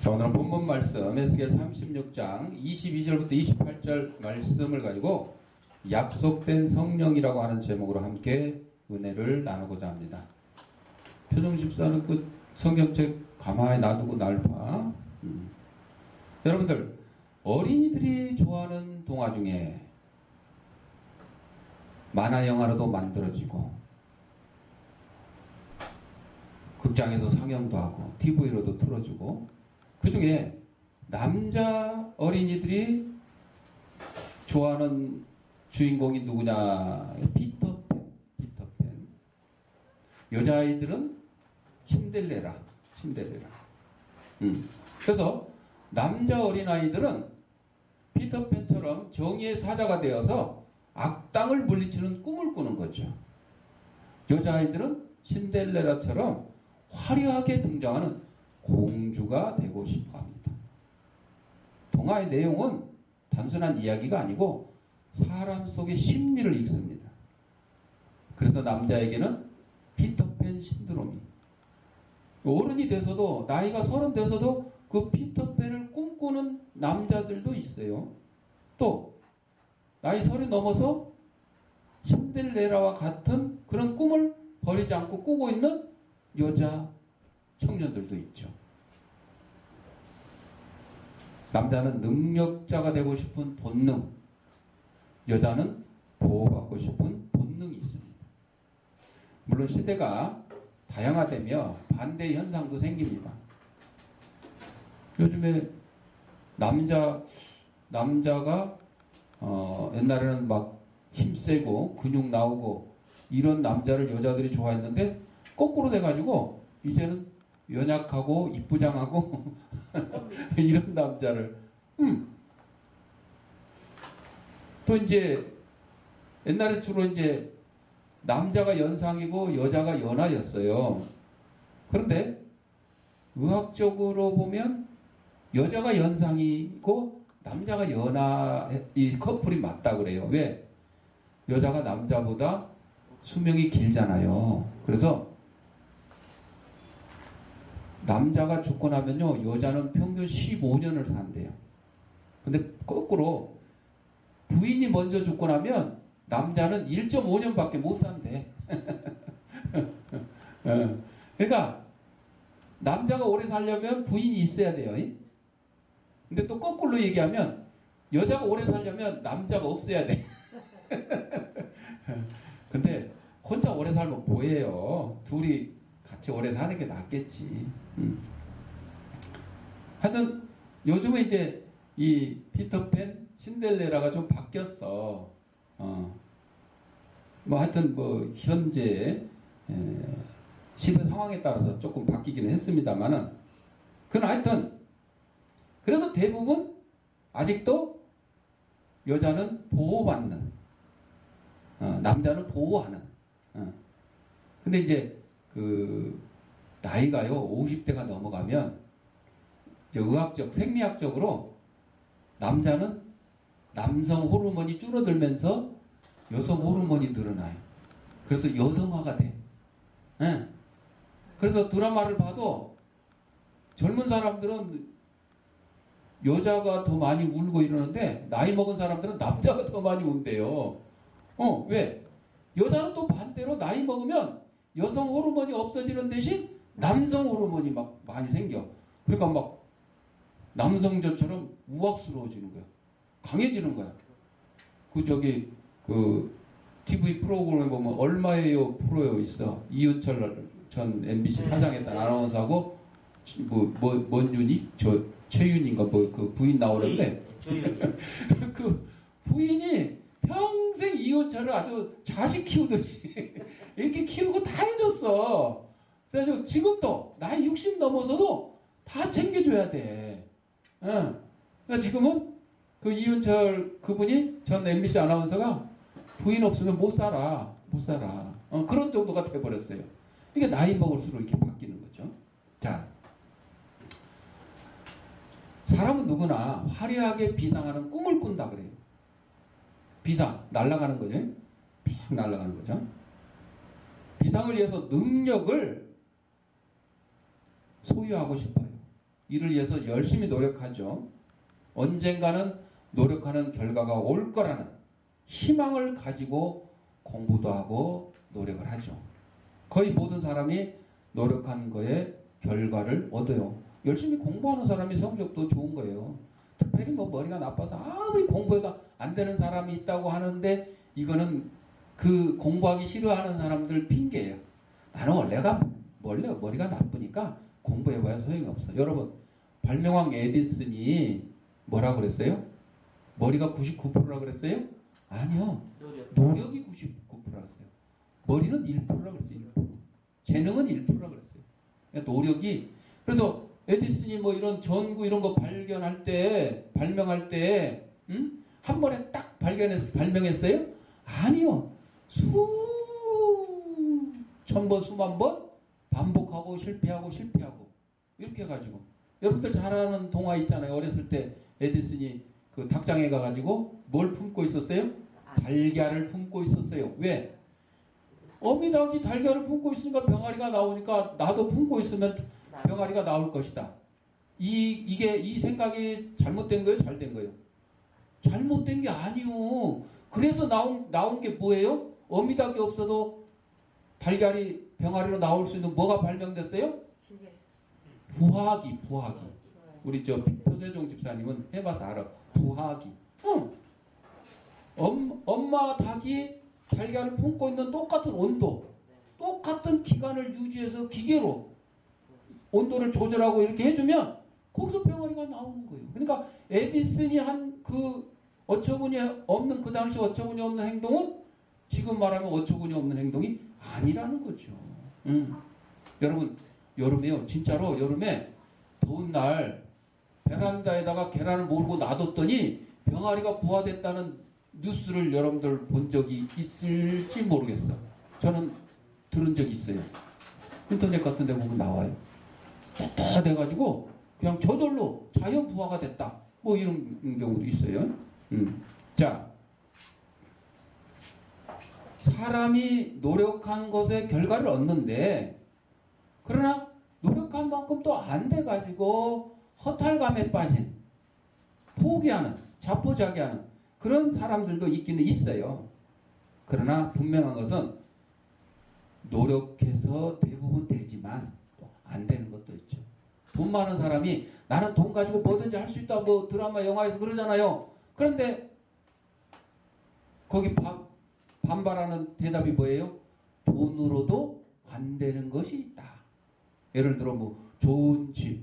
자, 오늘은 본문 말씀 에스겔 36장 22절부터 28절 말씀을 가지고 약속된 성령이라고 하는 제목으로 함께 은혜를 나누고자 합니다. 표정십사는 그 성경책 가만히 놔두고 날 봐. 여러분들, 어린이들이 좋아하는 동화 중에 만화 영화로도 만들어지고 극장에서 상영도 하고 TV로도 틀어주고 그 중에 남자 어린이들이 좋아하는 주인공이 누구냐? 피터팬. 여자아이들은 신데렐라. 그래서 남자 어린아이들은 피터팬처럼 정의의 사자가 되어서 악당을 물리치는 꿈을 꾸는 거죠. 여자아이들은 신데렐라처럼 화려하게 등장하는 공주가 되고 싶어 합니다. 동화의 내용은 단순한 이야기가 아니고 사람 속의 심리를 읽습니다. 그래서 남자에게는 피터팬 신드롬이, 어른이 돼서도, 나이가 30 돼서도 그 피터팬을 꿈꾸는 남자들도 있어요. 또 나이 30 넘어서 신데렐라와 같은 그런 꿈을 버리지 않고 꾸고 있는 여자 청년들도 있죠. 남자는 능력자가 되고 싶은 본능, 여자는 보호받고 싶은 본능이 있습니다. 물론 시대가 다양화되며 반대 현상도 생깁니다. 요즘에 남자가 옛날에는 막 힘세고 근육 나오고 이런 남자를 여자들이 좋아했는데 거꾸로 돼가지고 이제는 연약하고 이쁘장하고 이런 남자를 또 이제 옛날에 주로 이제 남자가 연상이고 여자가 연하였어요. 그런데 의학적으로 보면 여자가 연상이고 남자가 연하, 이 커플이 맞다 그래요. 왜? 여자가 남자보다 수명이 길잖아요. 그래서 남자가 죽고 나면요, 여자는 평균 15년을 산대요. 근데 거꾸로 부인이 먼저 죽고 나면 남자는 1.5년밖에 못 산대. 그러니까 남자가 오래 살려면 부인이 있어야 돼요. 근데 또 거꾸로 얘기하면 여자가 오래 살려면 남자가 없어야 돼. 근데 혼자 오래 살면 뭐해요? 둘이 같이 오래 사는 게 낫겠지. 하여튼 요즘은 이제 이 피터팬, 신데렐라가 좀 바뀌었어. 뭐 하여튼 뭐 현재 시대 상황에 따라서 조금 바뀌기는 했습니다만은, 그건 하여튼 그래도 대부분 아직도 여자는 보호받는, 남자는 보호하는. 근데 이제 그 나이가요 50대가 넘어가면 이제 의학적, 생리학적으로 남자는 남성 호르몬이 줄어들면서 여성 호르몬이 늘어나요. 그래서 여성화가 돼. 그래서 드라마를 봐도 젊은 사람들은 여자가 더 많이 울고 이러는데 나이 먹은 사람들은 남자가 더 많이 운대요. 왜? 여자는 또 반대로 나이 먹으면 여성 호르몬이 없어지는 대신 남성 호르몬이 막 많이 생겨. 그러니까 막 남성저처럼 우악스러워지는 거야. 강해지는 거야. 그 TV 프로그램에 보면 얼마예요 프로요 있어. 이은철 전 MBC 사장했던 아나운서하고 뭔윤이? 최윤인가 그 부인 나오는데 그 부인이 평생 이은철을 아주 자식 키우듯이 이렇게 키우고 다 해줬어. 그래가지고 지금도 나이 60 넘어서도 다 챙겨줘야 돼. 그러니까 지금은 그 이은철 그분이 전 MBC 아나운서가 부인 없으면 못 살아. 그런 정도가 돼버렸어요. 이게 나이 먹을수록 이렇게 바뀌는 거죠. 자, 사람은 누구나 화려하게 비상하는 꿈을 꾼다 그래요. 비상, 날아가는 거죠. 픽 날아가는 거죠. 비상을 위해서 능력을 소유하고 싶어요. 이를 위해서 열심히 노력하죠. 언젠가는 노력하는 결과가 올 거라는 희망을 가지고 공부도 하고 노력을 하죠. 거의 모든 사람이 노력한 거에 결과를 얻어요. 열심히 공부하는 사람이 성적도 좋은 거예요. 특별히 뭐 머리가 나빠서 아무리 공부해도 안 되는 사람이 있다고 하는데 이거는 그 공부하기 싫어하는 사람들 핑계예요. 나는 원래 머리가 나쁘니까 공부해봐야 소용이 없어. 여러분 발명왕 에디슨이 뭐라 그랬어요? 머리가 99%라 그랬어요? 아니요. 노력이 99%였어요. 머리는 1%라 그랬어요. 1%. 재능은 1%라 그랬어요. 그러니까 노력이 그래서 에디슨이 뭐 이런 전구 이런 거 발명할 때 한 번에 딱 발명했어요? 아니요. 수천 번 수만 번 반복하고 실패하고 이렇게 해가지고 여러분들 잘 아는 동화 있잖아요. 어렸을 때 에디슨이 그 닭장에 가가지고 뭘 품고 있었어요? 달걀을 품고 있었어요. 왜? 어미닭이 달걀을 품고 있으니까 병아리가 나오니까 나도 품고 있으면 병아리가 나올 것이다. 이 생각이 잘못된 거예요? 잘 된 거예요? 잘못된 게 아니요. 그래서 나온 게 뭐예요? 어미닭이 없어도 달걀이 병아리로 나올 수 있는 뭐가 발명됐어요? 부화기. 우리 저 표세종 집사님은 해봐서 알아. 부화기. 엄마 닭이 달걀을 품고 있는 똑같은 온도, 똑같은 기간을 유지해서 기계로 온도를 조절하고 이렇게 해주면 거기서 병아리가 나오는 거예요. 그러니까 에디슨이 한 그 어처구니 없는 그 당시 어처구니 없는 행동은 지금 말하면 어처구니 없는 행동이 아니라는 거죠. 여러분 여름에요. 진짜로 여름에 더운 날 베란다에다가 계란을 몰고 놔뒀더니 병아리가 부화됐다는 뉴스를 여러분들 본 적이 있을지 모르겠어. 저는 들은 적이 있어요. 인터넷 같은 데 보면 나와요. 따뜻해가지고 그냥 저절로 자연 부화가 됐다. 뭐 이런 경우도 있어요. 자, 사람이 노력한 것의 결과를 얻는데 그러나 노력한 만큼 또 안 돼가지고 허탈감에 빠진 포기하는 자포자기하는 그런 사람들도 있기는 있어요. 그러나 분명한 것은 노력해서 대부분 되지만 또 안 되는 것도 있죠. 돈 많은 사람이 나는 돈 가지고 뭐든지 할 수 있다 뭐 드라마 영화에서 그러잖아요. 그런데 거기 반발하는 대답이 뭐예요? 돈으로도 안 되는 것이 있다. 예를 들어 뭐 좋은 집,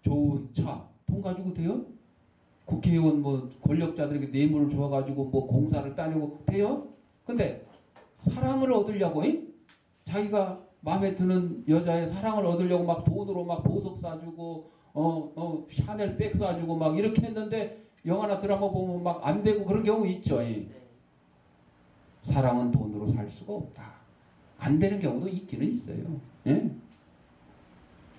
좋은 차, 돈 가지고 돼요? 국회의원 뭐 권력자들에게 뇌물을 줘가지고 뭐 공사를 따내고 돼요? 근데 사랑을 얻으려고 자기가 마음에 드는 여자의 사랑을 얻으려고 막 돈으로 막 보석 사주고 샤넬 백 사주고 막 이렇게 했는데 영화나 드라마 보면 막 안 되고 그런 경우 있죠. 사랑은 돈으로 살 수가 없다. 안 되는 경우도 있기는 있어요. 예?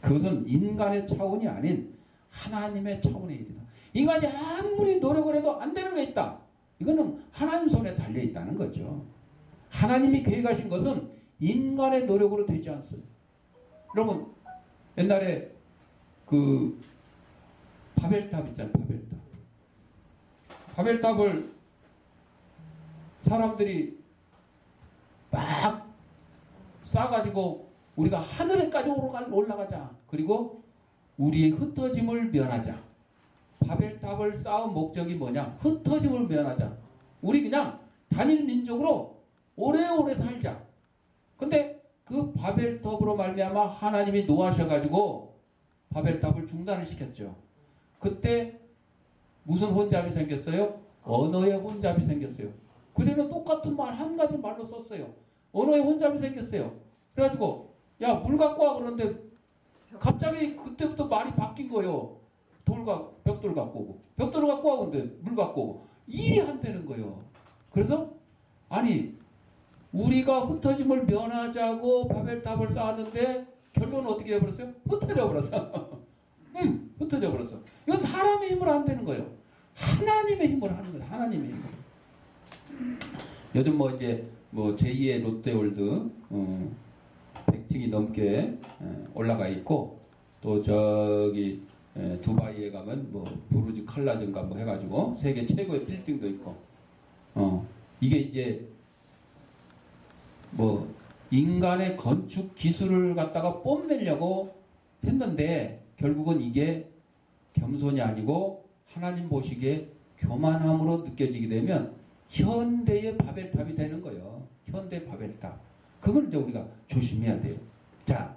그것은 인간의 차원이 아닌 하나님의 차원의 일이다. 인간이 아무리 노력을 해도 안 되는 게 있다. 이거는 하나님 손에 달려 있다는 거죠. 하나님이 계획하신 것은 인간의 노력으로 되지 않습니다. 여러분 옛날에 그 바벨탑 있잖아요. 바벨탑을 사람들이 막 쌓아가지고 우리가 하늘에까지 올라가자. 그리고 우리의 흩어짐을 면하자. 바벨탑을 쌓은 목적이 뭐냐? 흩어짐을 면하자. 우리 그냥 단일 민족으로 오래오래 살자. 근데 그 바벨탑으로 말미암아 하나님이 노하셔가지고 바벨탑을 중단을 시켰죠. 그때 무슨 혼잡이 생겼어요? 언어의 혼잡이 생겼어요. 그때는 똑같은 말 한 가지 말로 썼어요. 언어의 혼잡이 생겼어요. 그래가지고 야 물 갖고 와 그러는데 갑자기 그때부터 말이 바뀐 거예요. 벽돌 갖고 오고 벽돌을 갖고 와 그러는데 물 갖고 오고 일이 안 되는 거예요. 그래서 아니 우리가 흩어짐을 면하자고 바벨탑을 쌓았는데 결론은 어떻게 해버렸어요? 흩어져 버렸어. 흩어져 버렸어. 이건 사람의 힘으로 안 되는 거예요. 하나님의 힘으로 하는 거예요. 하나님의 힘으로. 요즘 뭐 이제 뭐 제2의 롯데월드 100층이 넘게 올라가 있고 또 저기 두바이에 가면 뭐 부르즈 칼라즈인가 뭐 해가지고 세계 최고의 빌딩도 있고, 이게 이제 뭐 인간의 건축 기술을 갖다가 뽐내려고 했는데 결국은 이게 겸손이 아니고 하나님 보시기에 교만함으로 느껴지게 되면 현대의 바벨탑이 되는 거예요. 현대 바벨탑. 그걸 이제 우리가 조심해야 돼요. 자,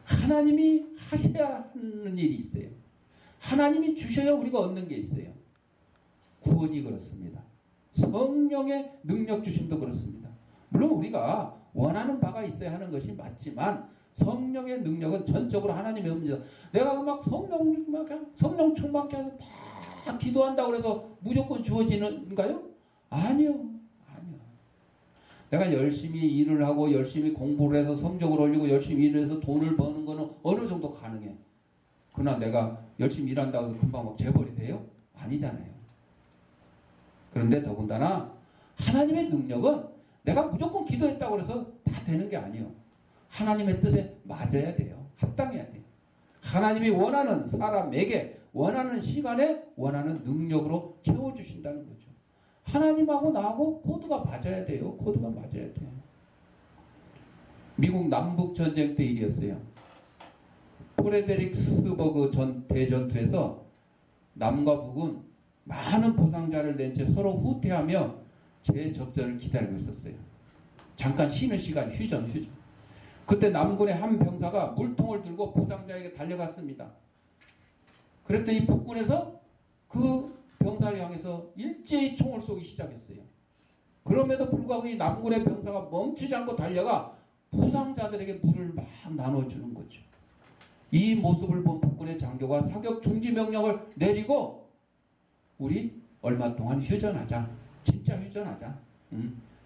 하나님이 하셔야 하는 일이 있어요. 하나님이 주셔야 우리가 얻는 게 있어요. 구원이 그렇습니다. 성령의 능력 주심도 그렇습니다. 물론 우리가 원하는 바가 있어야 하는 것이 맞지만 성령의 능력은 전적으로 하나님의 은혜입니다. 내가 막 성령 충만케 하고 막 기도한다고 해서 무조건 주어지는가요? 아니요. 내가 열심히 일을 하고 열심히 공부를 해서 성적을 올리고 열심히 일을 해서 돈을 버는 거는 어느 정도 가능해. 그러나 내가 열심히 일한다고 해서 금방 막 재벌이 돼요? 아니잖아요. 그런데 더군다나 하나님의 능력은 내가 무조건 기도했다고 해서 다 되는 게 아니에요. 하나님의 뜻에 맞아야 돼요. 합당해야 돼요. 하나님이 원하는 사람에게 원하는 시간에 원하는 능력으로 채워주신다는 거죠. 하나님하고 나하고 코드가 맞아야 돼요. 코드가 맞아야 돼요. 미국 남북전쟁 때 일이었어요. 포레데릭스버그 대전투에서 남과 북은 많은 부상자를 낸 채 서로 후퇴하며 재접전을 기다리고 있었어요. 잠깐 쉬는 시간, 휴전. 그때 남군의 한 병사가 물통을 들고 부상자에게 달려갔습니다. 그랬더니 북군에서 그 병사를 향해서 일제히 총을 쏘기 시작했어요. 그럼에도 불구하고 이 남군의 병사가 멈추지 않고 달려가 부상자들에게 물을 막 나눠주는 거죠. 이 모습을 본 북군의 장교가 사격 중지 명령을 내리고 우리 얼마 동안 휴전하자. 진짜 휴전하자.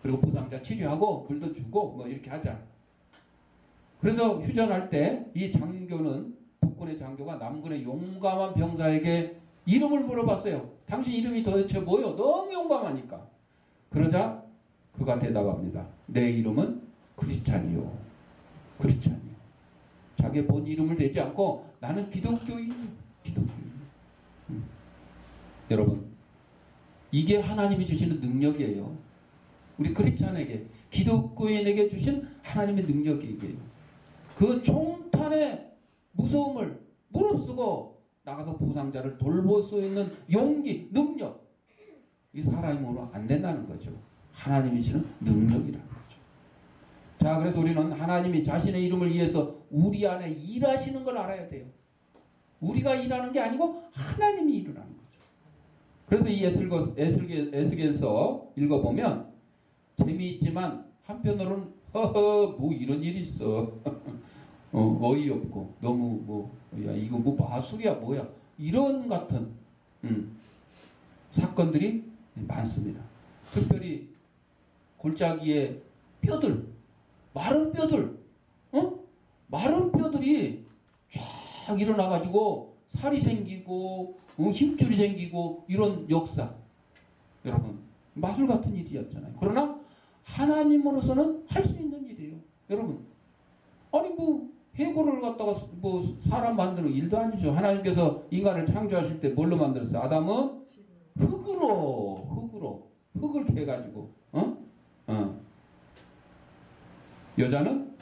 그리고 부상자 치료하고 물도 주고 뭐 이렇게 하자. 그래서 휴전할 때 이 장교는 북군의 장교가 남군의 용감한 병사에게 이름을 물어봤어요. 당신 이름이 도대체 뭐요? 너무 용감하니까. 그러자 그가 대답합니다. 내 이름은 크리스찬이요. 크리스찬이요. 자기 본 이름을 대지 않고 나는 기독교인이요. 여러분, 이게 하나님이 주시는 능력이에요. 우리 크리스찬에게, 기독교인에게 주신 하나님의 능력이에요. 그 총탄의 무서움을 무릅쓰고 나가서 부상자를 돌볼 수 있는 용기, 능력. 이 사람으로 안 된다는 거죠. 하나님이 주시는 능력이라는 거죠. 자, 그래서 우리는 하나님이 자신의 이름을 위해서 우리 안에 일하시는 걸 알아야 돼요. 우리가 일하는 게 아니고 하나님이 일을 하는 거죠. 그래서 이 에스겔서 읽어보면 재미있지만 한편으로는 뭐 이런 일이 있어. 어이없고 너무 야 이거 뭐 마술이야 뭐야 이런 같은 사건들이 많습니다. 특별히 골짜기의 뼈들, 마른 뼈들, 마른 뼈들이 쫙 일어나가지고 살이 생기고 힘줄이 생기고 이런 역사, 여러분 마술 같은 일이었잖아요. 그러나 하나님으로서는 할 수 있는 일이에요. 여러분, 아니 뭐 해골을 갖다가 뭐 사람 만드는 일도 아니죠. 하나님께서 인간을 창조하실 때 뭘로 만들었어요? 아담은 흙을 캐가지고 여자는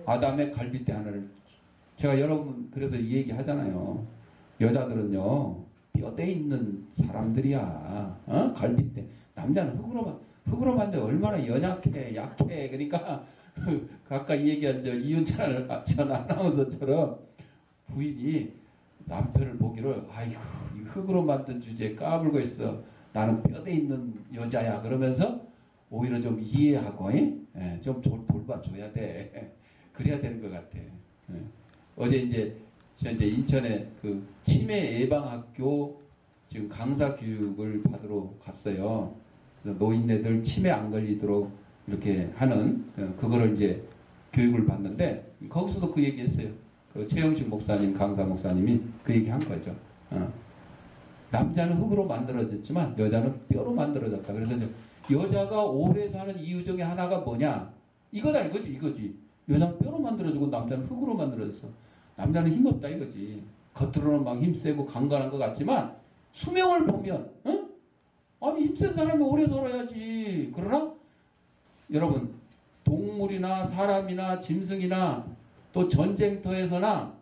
아담의 갈빗대 하나를. 제가 여러분 그래서 이 얘기 하잖아요. 여자들은요 뼈대 있는 사람들이야. 갈빗대. 남자는 흙으로 만들어 얼마나 연약해, 약해. 그러니까 가까이 얘기한 이윤철 전 아나운서처럼 부인이 남편을 보기를 아이고 이 흙으로 만든 주제에 까불고 있어. 나는 뼈대 있는 여자야. 그러면서 오히려 좀 이해하고 좀 돌봐줘야 돼. 그래야 되는 것 같아. 어제 이제 인천에 그 치매 예방학교 지금 강사 교육을 받으러 갔어요. 그래서 노인네들 치매 안 걸리도록 이렇게 하는 그거를 이제 교육을 받는데 거기서도 그 얘기했어요. 그 최영식 목사님, 강사 목사님이 그 얘기 한 거죠. 남자는 흙으로 만들어졌지만 여자는 뼈로 만들어졌다. 그래서 이제 여자가 오래 사는 이유 중에 하나가 뭐냐? 이거지. 여자는 뼈로 만들어지고 남자는 흙으로 만들어졌어. 남자는 힘없다 이거지. 겉으로는 막 힘세고 강건한 것 같지만 수명을 보면 아니 힘센 사람이 오래 살아야지. 그러나 여러분 동물이나 사람이나 짐승이나 또 전쟁터에서나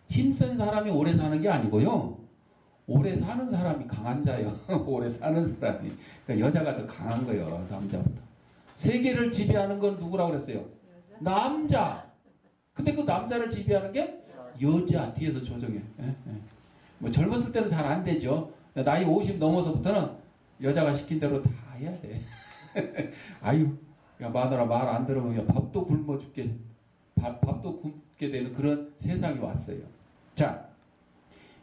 힘센 사람이 오래 사는 게 아니고요. 오래 사는 사람이 강한 자예요. 오래 사는 사람이. 그러니까 여자가 더 강한 거예요. 남자보다. 세계를 지배하는 건 누구라고 그랬어요? 남자. 근데 그 남자를 지배하는 게 여자. 뒤에서 조정해. 뭐 젊었을 때는 잘 안 되죠. 나이 50 넘어서부터는 여자가 시킨 대로 다 해야 돼. 아유, 야 마누라 말 안 들으면 밥도 굶어 죽게, 밥도 굶게 되는 그런 세상이 왔어요. 자,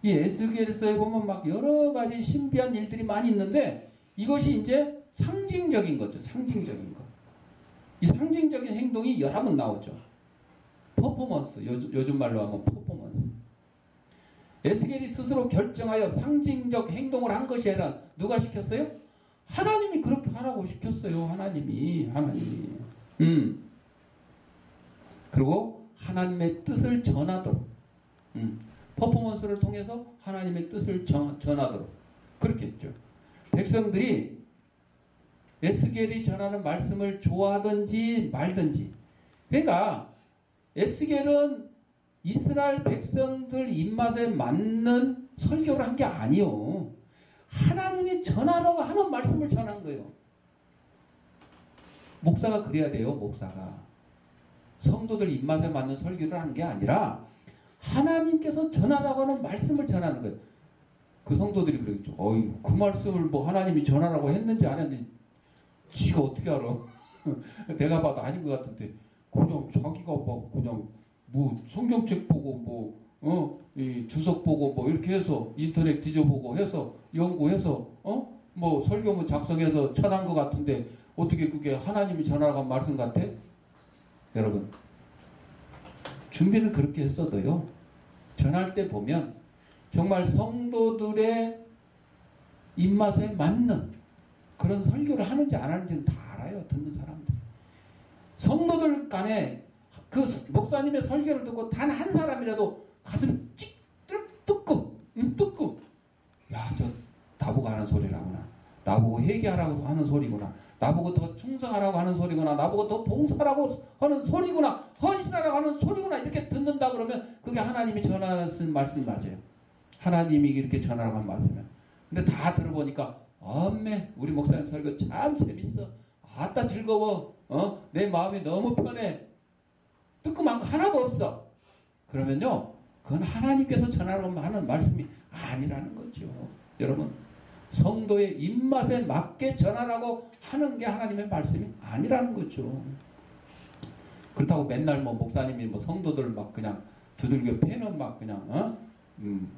이 에스겔서에 보면 막 여러 가지 신비한 일들이 많이 있는데 이것이 이제 상징적인 거죠. 상징적인 거. 이 상징적인 행동이 여러 번 나오죠. 퍼포먼스. 요즘 말로 하면 퍼포먼스. 에스겔이 스스로 결정하여 상징적 행동을 한 것이 아니라 누가 시켰어요? 하나님이 그렇게 하라고 시켰어요. 하나님이. 그리고 하나님의 뜻을 전하도록. 퍼포먼스를 통해서 하나님의 뜻을 전하도록. 그렇게 했죠. 백성들이 에스겔이 전하는 말씀을 좋아하든지 말든지. 그러니까 에스겔은 이스라엘 백성들 입맛에 맞는 설교를 한 게 아니요. 하나님이 전하라고 하는 말씀을 전한 거예요. 목사가 그래야 돼요. 목사가. 성도들 입맛에 맞는 설교를 하는 게 아니라 하나님께서 전하라고 하는 말씀을 전하는 거예요. 그 성도들이 그러겠죠. 어이, 그 말씀을 뭐 하나님이 전하라고 했는지 안 했는지 지가 어떻게 알아. 내가 봐도 아닌 것 같은데 그냥 자기가 막 그냥 뭐 성경책 보고 이 주석 보고 뭐 이렇게 해서 인터넷 뒤져보고 해서 연구해서 뭐 설교문 작성해서 전한 것 같은데 어떻게 그게 하나님이 전하라고 한 말씀 같아? 여러분 준비를 그렇게 했어도요. 전할 때 보면 정말 성도들의 입맛에 맞는 그런 설교를 하는지 안 하는지는 다 알아요. 듣는 사람들. 성도들 간에 그 목사님의 설교를 듣고 단 한 사람이라도 가슴 찍 뜨끔 야, 저 나보고 하는 소리라구나. 나보고 회개하라고 하는 소리구나. 나보고 더 충성하라고 하는 소리구나. 나보고 더 봉사하라고 하는 소리구나. 헌신하라고 하는 소리구나. 이렇게 듣는다 그러면 그게 하나님이 전하는 말씀이 맞아요. 하나님이 이렇게 전하라고 한 말씀이야. 근데 다 들어보니까 엄매 우리 목사님 설교 참 재밌어. 아따 즐거워. 내 마음이 너무 편해. 뜨끔한 거 하나도 없어. 그러면요. 그건 하나님께서 전하라고 하는 말씀이 아니라는 거죠. 여러분 성도의 입맛에 맞게 전하라고 하는 게 하나님의 말씀이 아니라는 거죠. 그렇다고 맨날 뭐 목사님이 뭐 성도들 막 그냥 두들겨 패는 막 그냥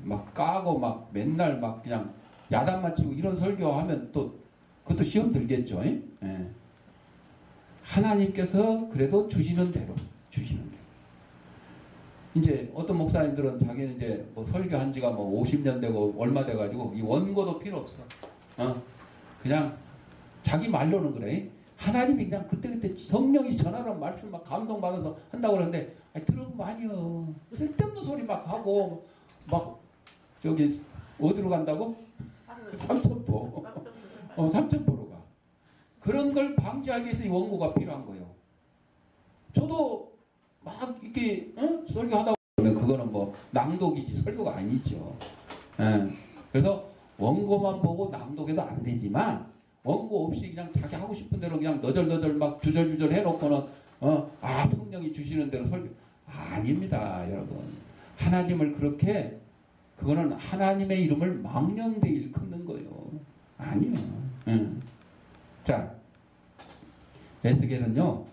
막 까고 막 맨날 막 그냥 야단만 치고 이런 설교하면 또 그것도 시험 들겠죠. 예? 하나님께서 그래도 주시는 대로. 이제 어떤 목사님들은 자기는 이제 뭐 설교한 지가 뭐 50년 되고 얼마 돼가지고 이 원고도 필요 없어. 그냥 자기 말로는 그래. 하나님이 그냥 그때그때 성령이 전하라는 말씀 막 감동받아서 한다고 그러는데 들어보면 아니요. 쓸데없는 소리 막 하고 막 저기 어디로 간다고? 삼천포. 삼천포로 가. 그런 걸 방지하기 위해서 이 원고가 필요한 거예요. 저도 막 이렇게 설교하다 보면 그거는 뭐 낭독이지 설교가 아니죠. 그래서 원고만 보고 낭독해도 안 되지만 원고 없이 그냥 자기 하고 싶은 대로 그냥 너절너절 막 주절주절 해놓고는 성령이 주시는 대로 설교 아닙니다, 여러분. 하나님을 그렇게 그거는 하나님의 이름을 망령되이 일컫는 거예요. 아니에요. 자, 에스겔은요.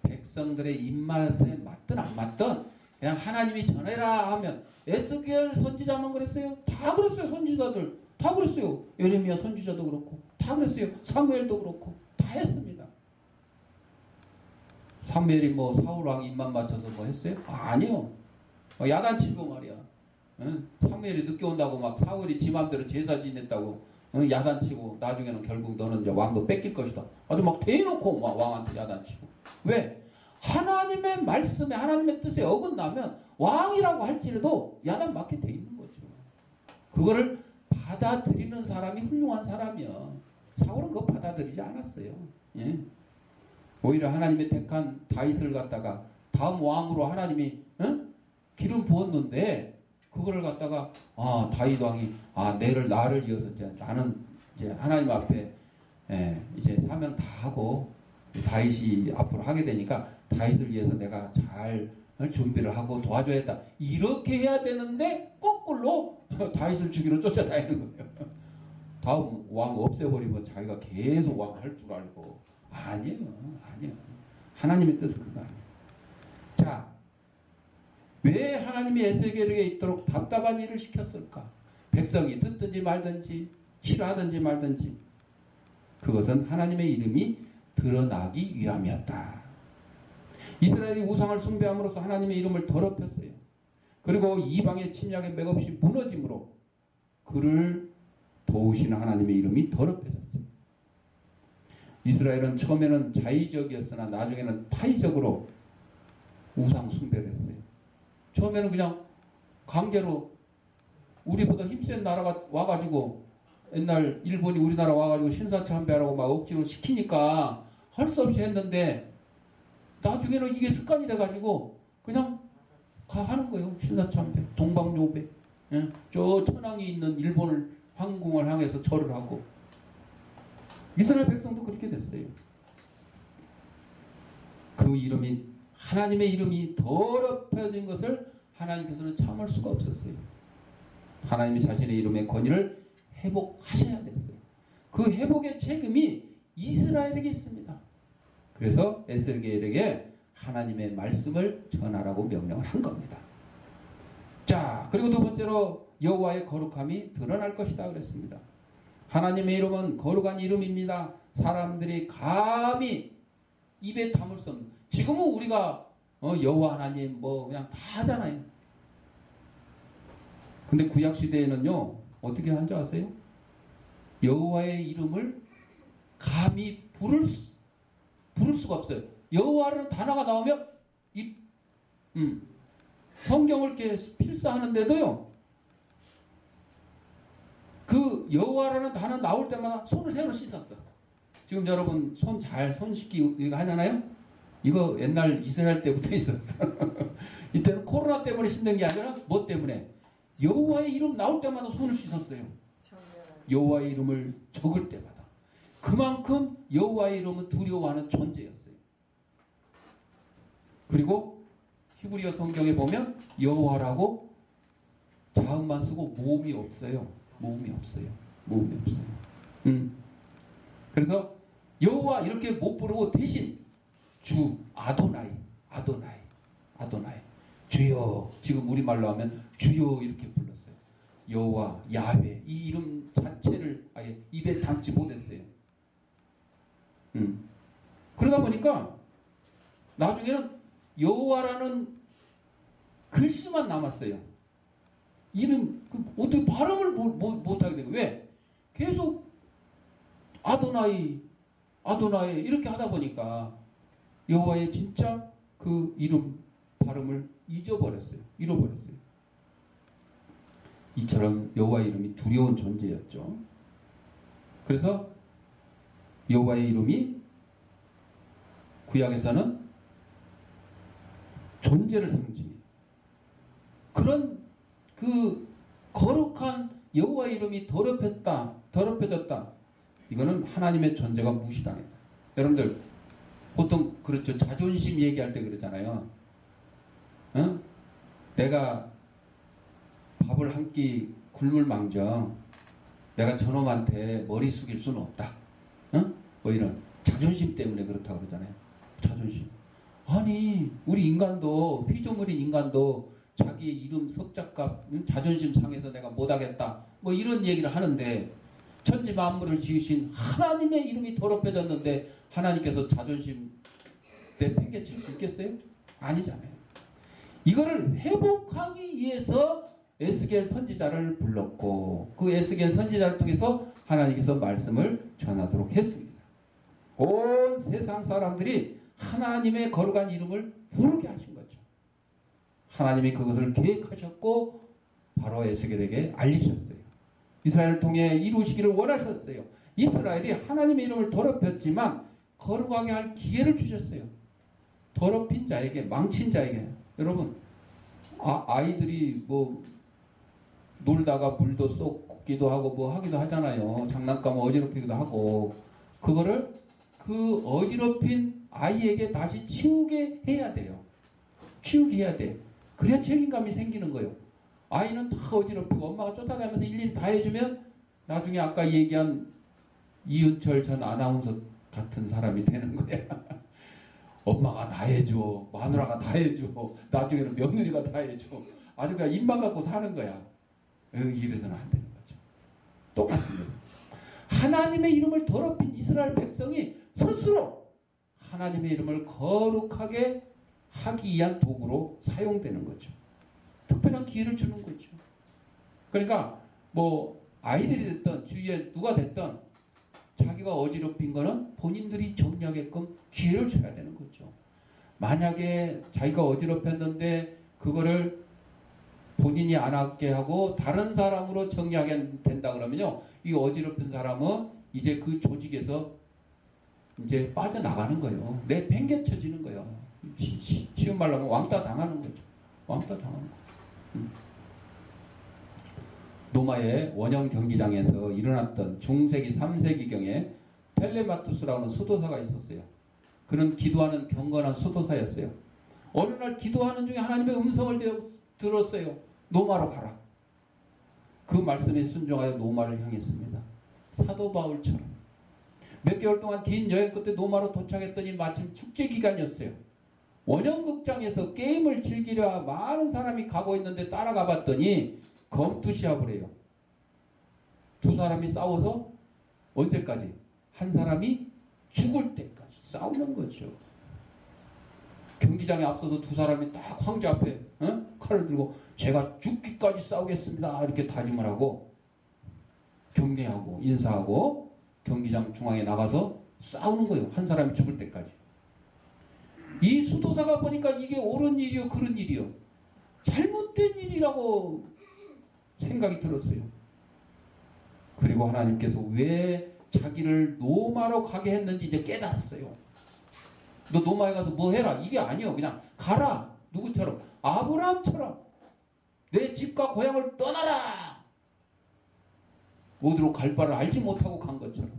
백성들의 입맛에 맞든 안 맞든 그냥 하나님이 전해라 하면 에스겔 선지자만 그랬어요? 다 그랬어요. 선지자들 다 그랬어요. 예레미야 선지자도 그렇고 다 그랬어요. 사무엘도 그렇고 다 했습니다. 사무엘이 뭐 사울왕 입만 맞춰서 뭐 했어요? 아니요. 야단치고 말이야. 사무엘이 늦게 온다고 막 사울이 지 맘대로 제사 지냈다고 야단치고 나중에는 결국 너는 이제 왕도 뺏길 것이다. 아주 막 대놓고 막 왕한테 야단치고. 왜? 하나님의 말씀에 하나님의 뜻에 어긋나면 왕이라고 할지라도 야단 맞게 돼 있는 거죠. 그거를 받아들이는 사람이 훌륭한 사람이야. 사울은 그거 받아들이지 않았어요. 예. 오히려 하나님의 택한 다윗을 갖다가 다음 왕으로 하나님이 기름 부었는데 그거를 갖다가 다윗 왕이 나를 이어서 이제 나는 이제 하나님 앞에 이제 사명 다 하고 다윗이 앞으로 하게 되니까 다윗을 위해서 내가 잘 준비를 하고 도와줘야겠다. 이렇게 해야 되는데 거꾸로 다윗을 죽이러 쫓아다니는 거예요. 다음 왕 없애버리면 자기가 계속 왕 할 줄 알고. 아니에요. 하나님의 뜻은 그거 아니에요. 자, 왜 하나님이 에스겔에게 있도록 답답한 일을 시켰을까? 백성이 듣든지 말든지 싫어하든지 말든지 그것은 하나님의 이름이 드러나기 위함이었다. 이스라엘이 우상을 숭배함으로써 하나님의 이름을 더럽혔어요. 그리고 이방의 침략에 맥없이 무너짐으로 그를 도우시는 하나님의 이름이 더럽혀졌어요. 이스라엘은 처음에는 자의적이었으나 나중에는 타의적으로 우상 숭배를 했어요. 처음에는 그냥 강제로 우리보다 힘센 나라가 와가지고 옛날 일본이 우리나라 와가지고 신사참배하라고 막 억지로 시키니까 할 수 없이 했는데 나중에는 이게 습관이 돼가지고 그냥 하는 거예요. 신사참배, 동방요배. 예? 저 천왕이 있는 일본을 황궁을 향해서 절을 하고 이스라엘 백성도 그렇게 됐어요. 그 이름이 하나님의 이름이 더럽혀진 것을 하나님께서는 참을 수가 없었어요. 하나님이 자신의 이름의 권위를 회복하셔야 됐어요. 그 회복의 책임이 이스라엘에게 있습니다. 그래서 에스겔에게 하나님의 말씀을 전하라고 명령을 한 겁니다. 자, 그리고 두 번째로 여호와의 거룩함이 드러날 것이다 그랬습니다. 하나님의 이름은 거룩한 이름입니다. 사람들이 감히 입에 담을 수 없는. 지금은 우리가 여호와 하나님 그냥 다 하잖아요. 근데 구약 시대에는요 어떻게 한 줄 아세요? 여호와의 이름을 감히 부를 수가 없어요. 여호와라는 단어가 나오면 성경을 이렇게 필사하는데도요. 그 여호와라는 단어 나올 때마다 손을 새로 씻었어. 지금 여러분 손 씻기 이거 하잖아요. 이거 옛날 이스라엘 때부터 있었어. 이때는 코로나 때문에 씻는 게 아니라 뭐 때문에? 여호와의 이름 나올 때마다 손을 씻었어요. 여호와의 이름을 적을 때마다. 그만큼 여호와의 이름은 두려워하는 존재였어요. 그리고 히브리어 성경에 보면 여호와라고 자음만 쓰고 모음이 없어요. 모음이 없어요. 그래서 여호와 이렇게 못 부르고 대신 주 아도나이 주여, 지금 우리말로 하면 주여 이렇게 불렀어요. 여호와 야훼 이 이름 자체를 아예 입에 담지 못했어요. 그러다 보니까 나중에는 여호와라는 글씨만 남았어요. 이름 어떻게 발음을 못하게 되고 왜? 계속 아도나이 이렇게 하다 보니까 여호와의 진짜 그 이름 발음을 잃어버렸어요. 이처럼 여호와의 이름이 두려운 존재였죠. 그래서 여호와의 이름이 구약에서는 존재를 상징해요. 그런 그 거룩한 여호와의 이름이 더럽혀졌다. 이거는 하나님의 존재가 무시당했다. 여러분들 보통 그렇죠. 자존심 얘기할 때 그러잖아요. 내가 밥을 한 끼 굶을 망정 내가 저놈한테 머리 숙일 수는 없다. 뭐 이런 자존심 때문에 그렇다고 그러잖아요. 자존심. 아니 우리 인간도 피조물인 인간도 자기의 이름 석자값 자존심 상해서 내가 못하겠다 뭐 이런 얘기를 하는데 천지 만물을 지으신 하나님의 이름이 더럽혀졌는데 하나님께서 자존심 내팽개칠 수 있겠어요? 아니잖아요. 이거를 회복하기 위해서 에스겔 선지자를 불렀고 그 에스겔 선지자를 통해서 하나님께서 말씀을 전하도록 했습니다. 온 세상 사람들이 하나님의 거룩한 이름을 부르게 하신 거죠. 하나님이 그것을 계획하셨고 바로 에스겔에게 알리셨어요. 이스라엘을 통해 이루시기를 원하셨어요. 이스라엘이 하나님의 이름을 더럽혔지만 거룩하게 할 기회를 주셨어요. 더럽힌 자에게, 망친 자에게. 여러분, 아이들이 뭐 놀다가 물도 쏟기도 하고 뭐 하기도 하잖아요. 장난감 어지럽히기도 하고. 그거를 그 어지럽힌 아이에게 다시 치우게 해야 돼요. 치우게 해야 돼. 그래야 책임감이 생기는 거예요. 아이는 다 어지럽히고 엄마가 쫓아다니면서 일일이 다 해주면 나중에 아까 얘기한 이은철 전 아나운서 같은 사람이 되는 거야. 엄마가 다 해줘. 마누라가 다 해줘. 나중에는 며느리가 다 해줘. 아주 그냥 입만 갖고 사는 거야. 이래서는 안 되는 거죠. 똑같습니다. 하나님의 이름을 더럽힌 이스라엘 백성이 스스로 하나님의 이름을 거룩하게 하기 위한 도구로 사용되는 거죠. 특별한 기회를 주는 거죠. 그러니까 뭐 아이들이 됐든 주위에 누가 됐든 자기가 어지럽힌 거는 본인들이 정리하게끔 기회를 줘야 되는 거죠. 만약에 자기가 어지럽혔는데 그거를 본인이 안 하게 하고 다른 사람으로 정리하게 된다 그러면요, 이 어지럽힌 사람은 이제 그 조직에서 이제 빠져나가는 거예요. 내팽개쳐지는 거예요. 쉬운 말로 하면 왕따 당하는 거죠. 왕따 당하는 거죠. 로마의 원형 경기장에서 일어났던 중세기 3세기경에 텔레마투스라는 수도사가 있었어요. 그는 기도하는 경건한 수도사였어요. 어느 날 기도하는 중에 하나님의 음성을 들었어요. 노마로 가라. 그 말씀에 순종하여 노마를 향했습니다. 사도 바울처럼. 몇 개월 동안 긴 여행 끝에 노마로 도착했더니 마침 축제 기간이었어요. 원형극장에서 게임을 즐기려 많은 사람이 가고 있는데 따라가 봤더니 검투시합을 해요. 두 사람이 싸워서 언제까지? 한 사람이 죽을 때까지 싸우는 거죠. 경기장에 앞서서 두 사람이 딱 황제 앞에 칼을 들고 제가 죽기까지 싸우겠습니다 이렇게 다짐을 하고 경례하고 인사하고 경기장 중앙에 나가서 싸우는 거예요. 한 사람이 죽을 때까지. 이 수도사가 보니까 이게 옳은 일이요 그런 일이요 잘못된 일이라고 생각이 들었어요. 그리고 하나님께서 왜 자기를 노마로 가게 했는지 이제 깨달았어요. 너 노마에 가서 뭐 해라 이게 아니요. 그냥 가라. 누구처럼? 아브라함처럼 내 집과 고향을 떠나라. 어디로 갈 바를 알지 못하고 간 것처럼.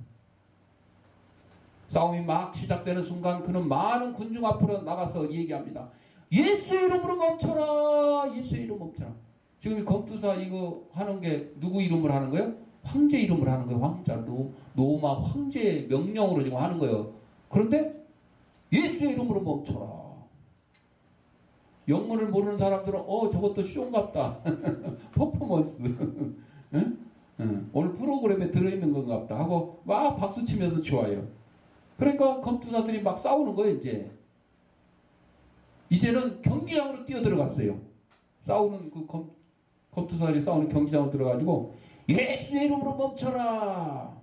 싸움이 막 시작되는 순간 그는 많은 군중 앞으로 나가서 얘기합니다. 예수의 이름으로 멈춰라. 예수의 이름 멈춰라. 지금 이 검투사 이거 하는 게 누구 이름으로 하는 거예요? 황제 이름으로 하는 거예요. 황자 노마 황제의 명령으로 지금 하는 거예요. 그런데 예수의 이름으로 멈춰라. 영문을 모르는 사람들은 저것도 쇼인갑다. 퍼포먼스. 응? 응. 오늘 프로그램에 들어있는 건갑다 하고 막 박수치면서 좋아요. 그러니까 검투사들이 막 싸우는 거예요. 이제는 경기장으로 뛰어들어갔어요. 싸우는 그 검투사들이 싸우는 경기장으로 들어가지고 예수의 이름으로 멈춰라.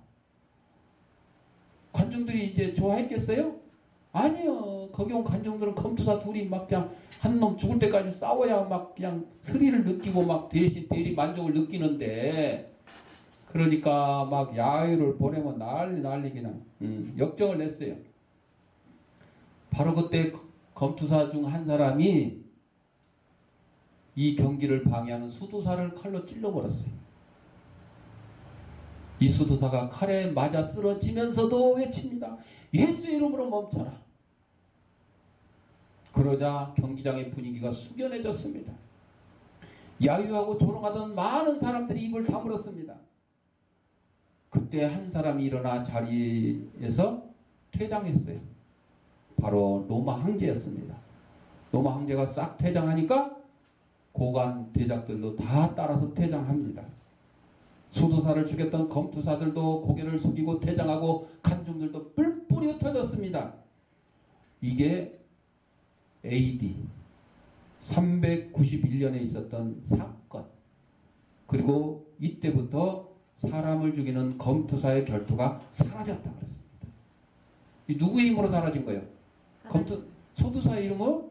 관중들이 이제 좋아했겠어요? 아니요. 거기 온 관중들은 검투사 둘이 막 그냥 한 놈 죽을 때까지 싸워야 막 그냥 스릴을 느끼고 막 대신 대리 만족을 느끼는데 그러니까 막 야유를 보내면 난리 그냥 역정을 냈어요. 바로 그때 검투사 중 한 사람이 이 경기를 방해하는 수도사를 칼로 찔러버렸어요. 이 수도사가 칼에 맞아 쓰러지면서도 외칩니다. 예수의 이름으로 멈춰라. 그러자 경기장의 분위기가 숙연해졌습니다. 야유하고 조롱하던 많은 사람들이 입을 다물었습니다. 그때 한 사람이 일어나 자리에서 퇴장했어요. 바로 로마 황제였습니다. 로마 황제가 싹 퇴장하니까 고관 대작들도 다 따라서 퇴장합니다. 수도사를 죽였던 검투사들도 고개를 숙이고 퇴장하고 간중들도 뿔뿔이 흩어졌습니다. 이게 AD 391년에 있었던 사건. 그리고 이때부터 사람을 죽이는 검투사의 결투가 사라졌다 그랬습니다. 이 누구의 힘으로 사라진 거예요? 소두사의 이름은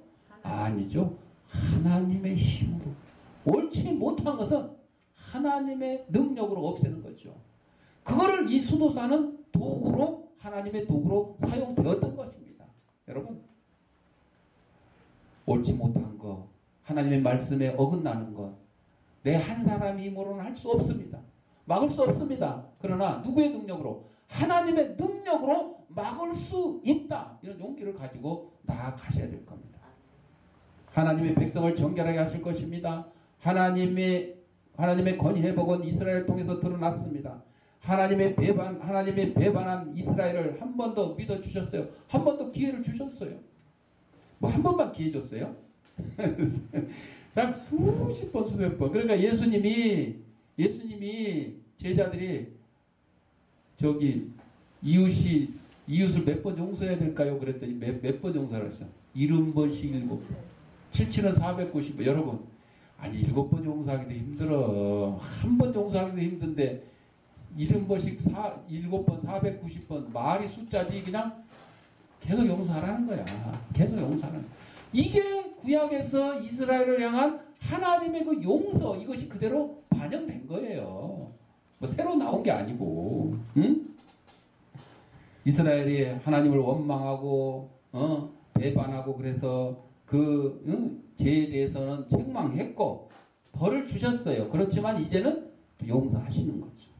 아니죠. 하나님의 힘으로. 옳지 못한 것은 하나님의 능력으로 없애는 거죠. 그거를 이 수도사는 도구로, 하나님의 도구로 사용되었던 것입니다. 여러분, 옳지 못한 것, 하나님의 말씀에 어긋나는 것, 내 한 사람의 힘으로는 할 수 없습니다. 막을 수 없습니다. 그러나 누구의 능력으로? 하나님의 능력으로 막을 수 있다. 이런 용기를 가지고 나아가셔야 될 겁니다. 하나님의 백성을 정결하게 하실 것입니다. 하나님의 건의 회복은 이스라엘을 통해서 드러났습니다. 하나님의 배반한 이스라엘을 한 번 더 믿어주셨어요. 한 번 더 기회를 주셨어요. 뭐 한 번만 기회 줬어요? 약 수십 번, 수백 번. 그러니까 예수님이 제자들이 이웃을 몇 번 용서해야 될까요? 그랬더니 몇 번 용서를 했어요? 70번씩 7번. 77은 490번. 여러분, 아니 7번 용서하기도 힘들어. 한 번 용서하기도 힘든데 70번씩 7번 490번 말이 숫자지. 그냥 계속 용서하라는 거야. 계속 용서하는 거야. 이게 구약에서 이스라엘을 향한 하나님의 그 용서, 이것이 그대로 반영된 거예요. 뭐 새로 나온 게 아니고. 응? 이스라엘이 하나님을 원망하고 배반하고 그래서 죄에 대해서는 책망했고 벌을 주셨어요. 그렇지만 이제는 용서하시는 거죠.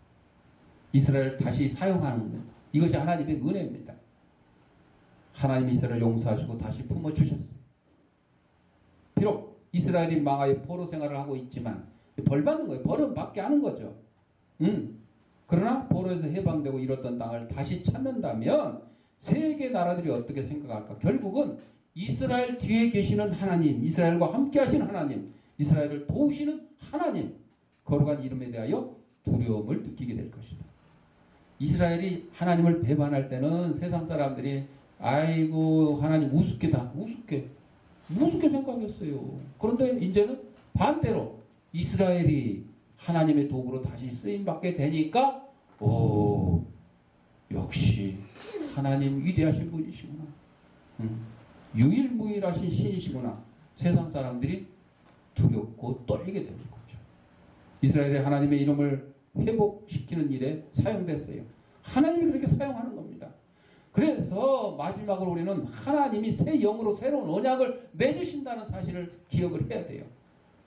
이스라엘을 다시 사용하는 것. 이것이 하나님의 은혜입니다. 하나님이 이스라엘을 용서하시고 다시 품어주셨어요. 비록 이스라엘이 망하여 포로 생활을 하고 있지만 벌 받는 거예요. 벌은 받게 하는 거죠. 그러나 포로에서 해방되고 잃었던 땅을 다시 찾는다면 세계 나라들이 어떻게 생각할까? 결국은 이스라엘 뒤에 계시는 하나님, 이스라엘과 함께 하시는 하나님, 이스라엘을 도우시는 하나님, 거룩한 이름에 대하여 두려움을 느끼게 될 것이다. 이스라엘이 하나님을 배반할 때는 세상 사람들이 아이고 하나님 우습게다, 우습게 생각했어요. 그런데 이제는 반대로 이스라엘이 하나님의 도구로 다시 쓰임받게 되니까 역시 하나님 위대하신 분이시구나. 유일무이하신 신이시구나. 세상 사람들이 두렵고 떨게 되는 거죠. 이스라엘의 하나님의 이름을 회복시키는 일에 사용됐어요. 하나님이 그렇게 사용하는 겁니다. 그래서 마지막으로 우리는 하나님이 새 영으로 새로운 언약을 맺으신다는 사실을 기억을 해야 돼요.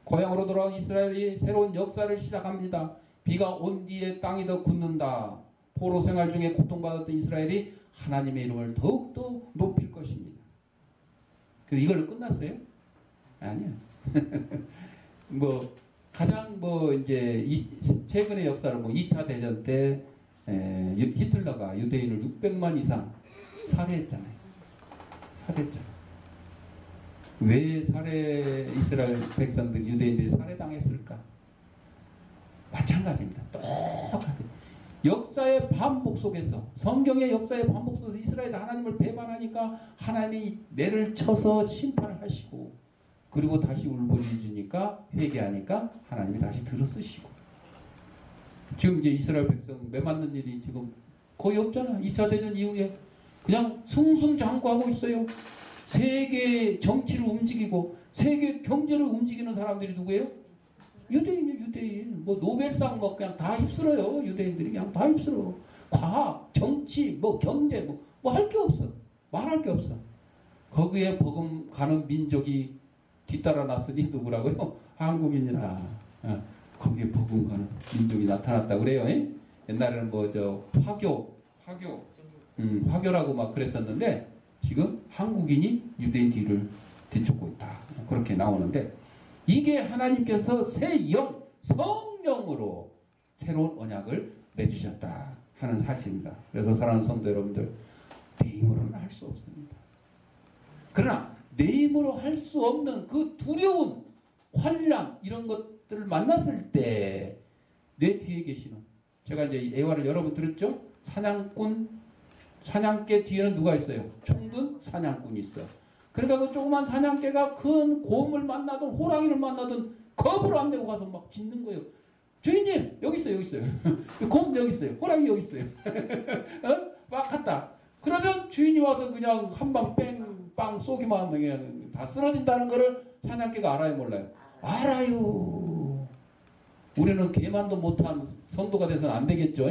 고향으로 돌아온 이스라엘이 새로운 역사를 시작합니다. 비가 온 뒤에 땅이 더 굳는다. 포로 생활 중에 고통받았던 이스라엘이 하나님의 이름을 더욱더 높일 것입니다. 그래서 이걸로 끝났어요? 아니야. 가장 이제 최근의 역사를 2차 대전 때 히틀러가 유대인을 600만 이상 살해했잖아요. 왜 이스라엘 백성들, 유대인들이 살해당했을까? 마찬가지입니다. 똑같아요. 역사의 반복 속에서, 성경의 역사의 반복 속에서 이스라엘이 하나님을 배반하니까 하나님이 매를 쳐서 심판을 하시고, 그리고 다시 울부짖으니까, 회개하니까 하나님이 다시 들어쓰시고. 지금 이제 이스라엘 백성 매 맞는 일이 지금 거의 없잖아. 2차 대전 이후에 그냥 승승장구하고 있어요. 세계 정치를 움직이고 세계 경제를 움직이는 사람들이 누구예요? 유대인이에요. 유대인. 노벨상 그냥 다 휩쓸어요. 유대인들이 그냥 다 휩쓸어. 과학, 정치, 경제 할 게 없어. 말할 게 없어. 거기에 버금가는 민족이 뒤따라 났으니 누구라고요? 한국인이라. 거기에 버금가는 민족이 나타났다 그래요. 옛날에는 화교라고 막 그랬었는데 지금 한국인이 유대인 뒤를 뒤쫓고 있다. 그렇게 나오는데 이게 하나님께서 새 영, 성령으로 새로운 언약을 맺으셨다 하는 사실입니다. 그래서 사랑하는 성도 여러분들, 내 힘으로는 할 수 없습니다. 그러나 내 힘으로 할 수 없는 그 두려운 환란 이런 것들을 만났을 때 내 뒤에 계시는, 제가 이제 예화를 여러 번 들었죠? 사냥개 뒤에는 누가 있어요? 총든 사냥꾼이 있어. 그러니까 그 조그만 사냥개가 큰 곰을 만나든 호랑이를 만나든 겁을 안 내고 가서 막 짖는 거예요. 주인님 여기 있어요. 곰 여기 있어요. 호랑이 여기 있어요. 막 갔다. 그러면 주인이 와서 그냥 한 방 뺑 빵 쏘기만 하면 그냥 다 쓰러진다는 거를 사냥개가 알아요, 몰라요? 알아요. 우리는 개만도 못한 성도가 돼서는 안 되겠죠?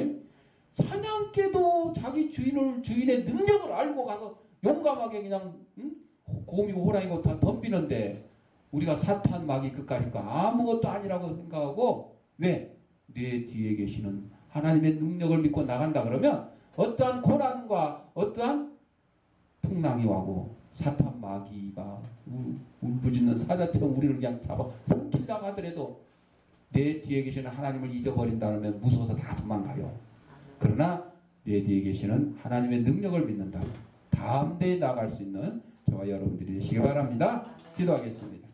사냥개도 자기 주인의 능력을 알고 가서 용감하게 그냥 곰이고 호랑이고 다 덤비는데 우리가 사탄 마귀 그까짓까 아무것도 아니라고 생각하고 왜? 내 뒤에 계시는 하나님의 능력을 믿고 나간다 그러면 어떠한 고난과 어떠한 풍랑이 와고 사탄 마귀가 울부짖는 사자처럼 우리를 그냥 잡아 삼키려고 하더라도 내 뒤에 계시는 하나님을 잊어버린다면 무서워서 다 도망가요. 그러나 내 뒤에 계시는 하나님의 능력을 믿는다. 다음 대에 나갈 수 있는 저와 여러분들이 되시기 바랍니다. 기도하겠습니다.